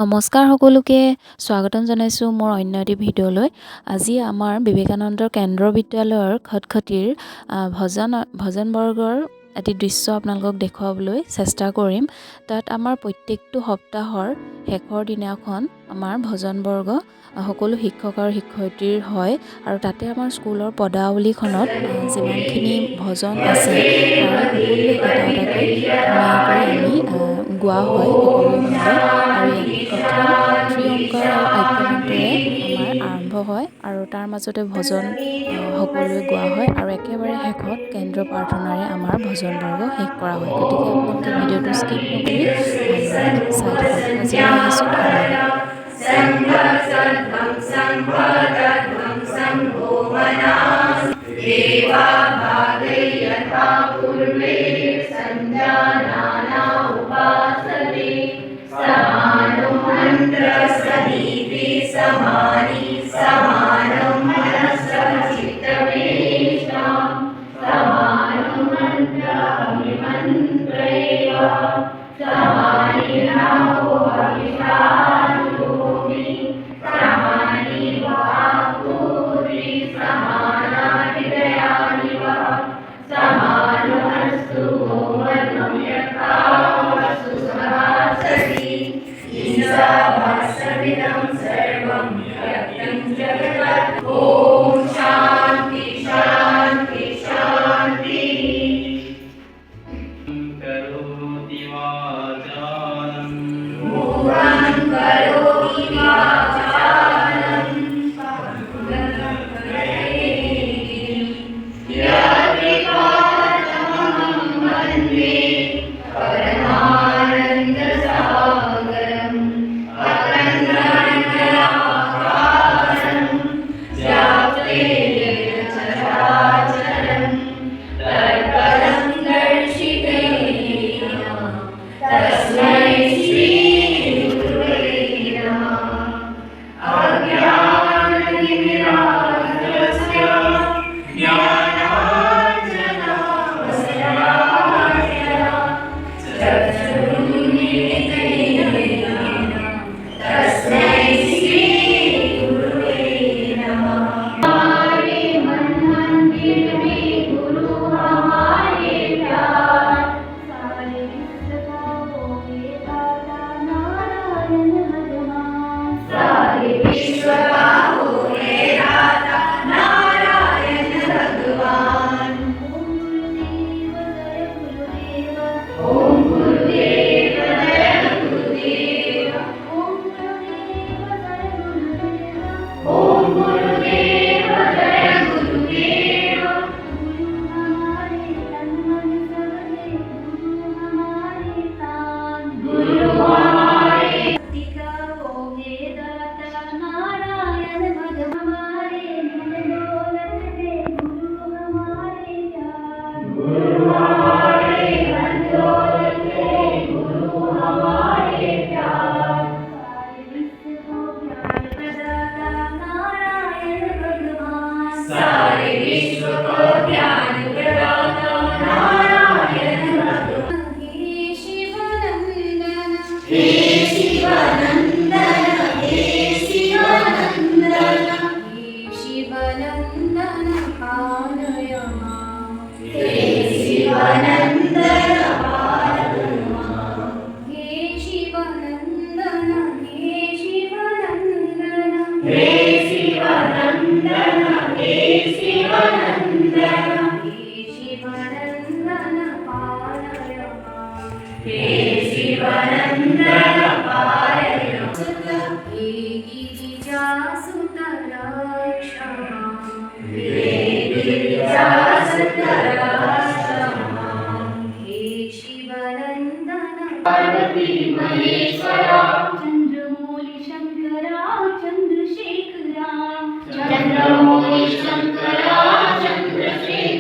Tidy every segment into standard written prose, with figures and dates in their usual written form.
নমস্কাৰ সকলোকে স্বাগতম জনাইছোঁ মোৰ অন্য এটি ভিডিঅ'লৈ। আজি আমাৰ বিবেকানন্দ কেন্দ্ৰ বিদ্যালয়ৰ খটখটিৰ ভজন বৰ্গৰ এটি দৃশ্য আপোনালোকক দেখুৱাবলৈ চেষ্টা কৰিম। তাত আমাৰ প্ৰত্যেকটো সপ্তাহৰ শেষৰ দিনাখন আমাৰ ভজন বৰ্গ সকলো শিক্ষক আৰু শিক্ষয়িত্ৰীৰ হয় আৰু তাতে আমাৰ স্কুলৰ পদাৱলীখনত যিমানখিনি ভজন আছে তাৰে সকলোৱে এটা এটাকৈ ধুনীয়াকৈ আমি গোৱা হয় সকলোৱে মিলি। আৰু ইয়াতে প্ৰথম ত্ৰিঅংকাৰ আৰু আক্যমন্ত্ৰৰে আমাৰ আৰম্ভ হয় আৰু তাৰ মাজতে ভজন সকলোৱে গোৱা হয় আৰু একেবাৰে শেষত কেন্দ্ৰ প্ৰাৰ্থনাৰে আমাৰ ভজন বৰ্গ শেষ কৰা হয়। গতিকে আপোনালোকে ভিডিঅ'টো স্কিপ নকৰি ভালদৰে চাই থাকক। আজিলৈ আহিছোঁ, ধন্যবাদ। चंद्रमौली शंकरा चंद्रशेखरा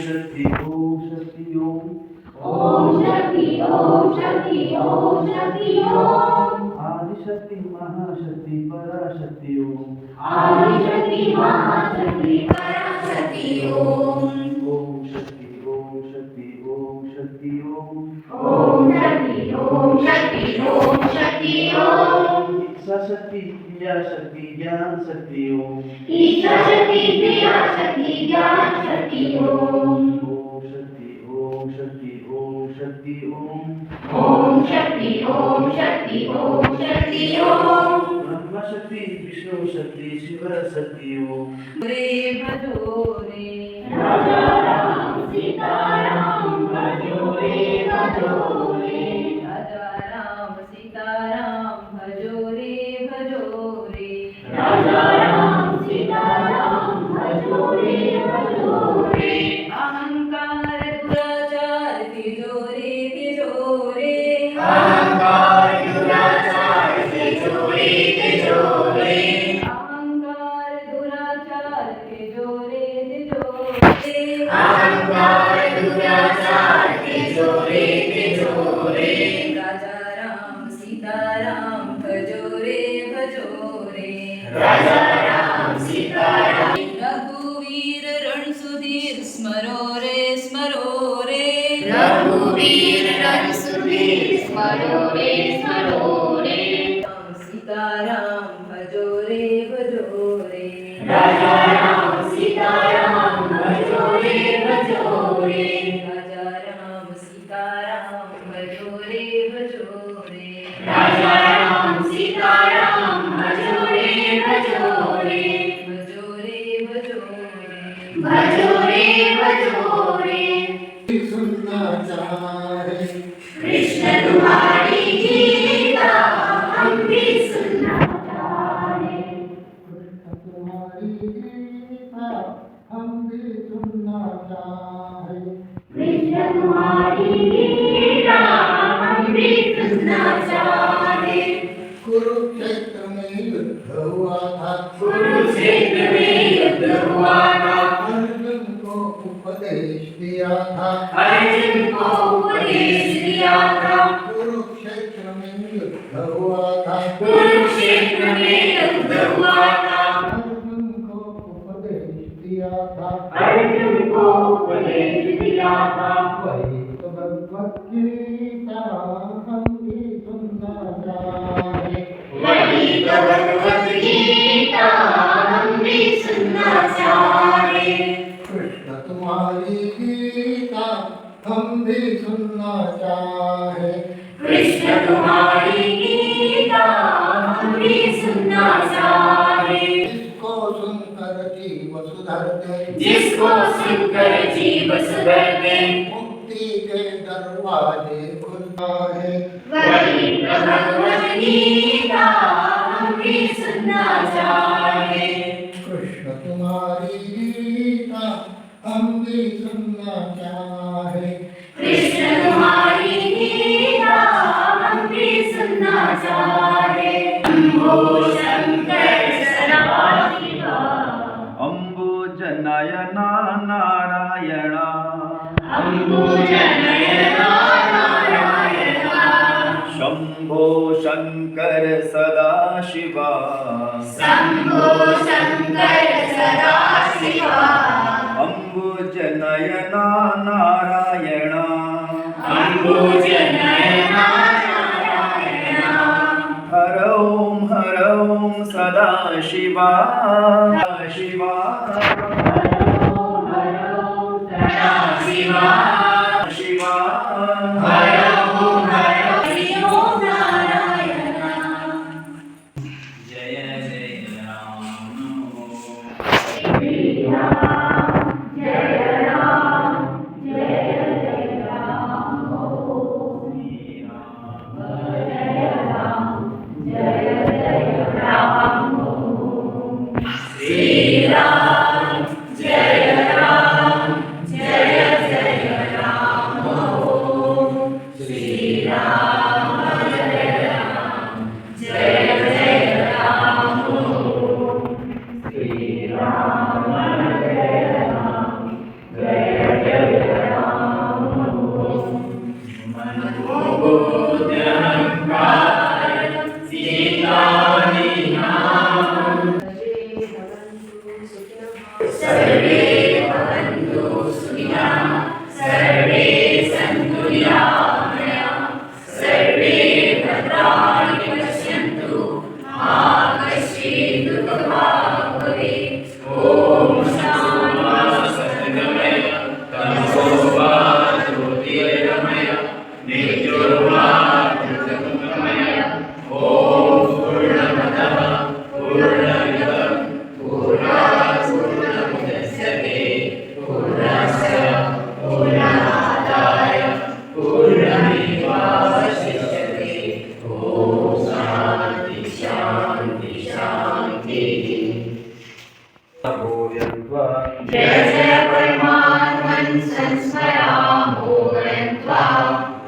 शक्ति ओम शक्ति ओम ओम शक्ति ओम शक्ति ओम शक्ति ओम आदिशक्ति महाशक्ति पराशक्ति ओम आदिशक्ति महाशक्ति पराशक्ति ओम ओम शक्ति ओम शक्ति ओम शक्ति ओम ओम शक्ति ओम शक्ति ओम शक्ति ओम इच्छा शक्ति क्रिया शक्ति ज्ञान शक्ति ओम इच्छा शक्ति क्रिया शक्ति ज्ञान शक्ति ओम ओम शक्ति ओम शक्ति ओम शक्ति ओम ओम शक्ति ओम शक्ति ओम शक्ति ओम ब्रह्म शक्ति विष्णु शक्ति शिव शक्ति ओम रे भजो रे राजा राम सीता राम भजो रे भजो रे राजा राम सीता राम भजो रे भजो रे राजा राम सीता राम भजो रे भजो रे अहंकार दुराचार तिजोरे तिजोरे अहंकार दुराचार तिजोरे तिजोरे अहंकार दुराचार तिजोरे तिजोरे अहंकार दुराचार तिजोरे तिजोरे राजा राम सीता राम भजो रे भजो रे राजा राम सीता राम रघुवीर रणसुधीर स्मरो रे रघुवीर रणसुधीर स्मरो रे राम सीता राम भजो रे राजा राम सीता राम भजो रे राजा राम सीता राम भजो रे राजा राम सीता राम भजो रे भजो रे सुनना चाहे कृष्ण तुम्हारी गीता हम भी सुनना चाहे तुम्हारी गीता हम भी सुनना चाहे कृष्ण तुम्हारी गीता हम भी सुनना चाहे कुरुक्षेत्र में युद्ध हुआ था कुरुक्षेत्र में युद्ध हुआ था अर्जुन को उपदेश दिया था अर्जुन को उपदेश दिया था कुरुक्षेत्र में युद्ध हुआ था कुरुक्षेत्र में युद्ध हुआ था अर्जुन को उपदेश दिया था अर्जुन को उपदेश दिया था वही तो भगवत गीता हम भी सुनना चाहे वही तो भगवत गीता हम भी सुनना चाहे कृष्ण तुम्हारी गीता हम भी सुनना चाहे कृष्ण तुम्हारी गीता हम भी सुनना चाहे जिसको सुनकर जीव सुधरते जिसको सुनकर जीव सुधरते मुक्ति के दरवाजे खुलता है वही तो भगवत गीता हम भी सुनना चाहे कृष्ण तुम्हारी गीता हम भी सुनना चाहे कृष्ण तुम्हारी गीता हम भी सुनना चाहे शंभो शंकर सदाशिवा अंबुजनयना नारायण अंबुजनयना नारायण शंभो शंकर सदाशिवा शंभो शंकर सदाशिवा अंबुजनयना नारायण अंबुजनयना नारायण हर ओम सदाशिवा शिवा सदाशिवा शिवा हर ओम नारायण जय जय राम श्री राम जय राम जय जय राम श्री राम जय राम जय जय राम श्री राम जय राम जय जय सर्वे भवन्तु सुखिनः सर्वे सन्तु निरामयाः सर्वे भद्राणि पश्यन्तु मा कश्चित् दुःखभाग् भवेत् ॐ शान्तिः तमसोमा ज्योतिर्गमय नित्योर्मा ज्योतिर्गमय ॐ पूर्णमदः पूर्णमिदं पूर्णात् पूर्णमुदच्यते पूर्णस्य पूर्णमादाय पूर्णमेवावशिष्यते ॐ शान्ति शान्ति शान्तिः भूयन्त्वा जय जय परमात्मन् संस्मरामो वयन्त्वा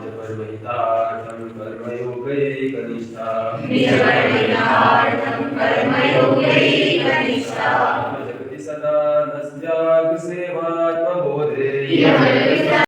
निजपरिवर्तितार्थं कर्मयोगैकनिष्ठा निजवर्तितार्थं कर्मयोगैकनिष्ठा जगति सदा नस्याग्रसेवात्मबोधे इह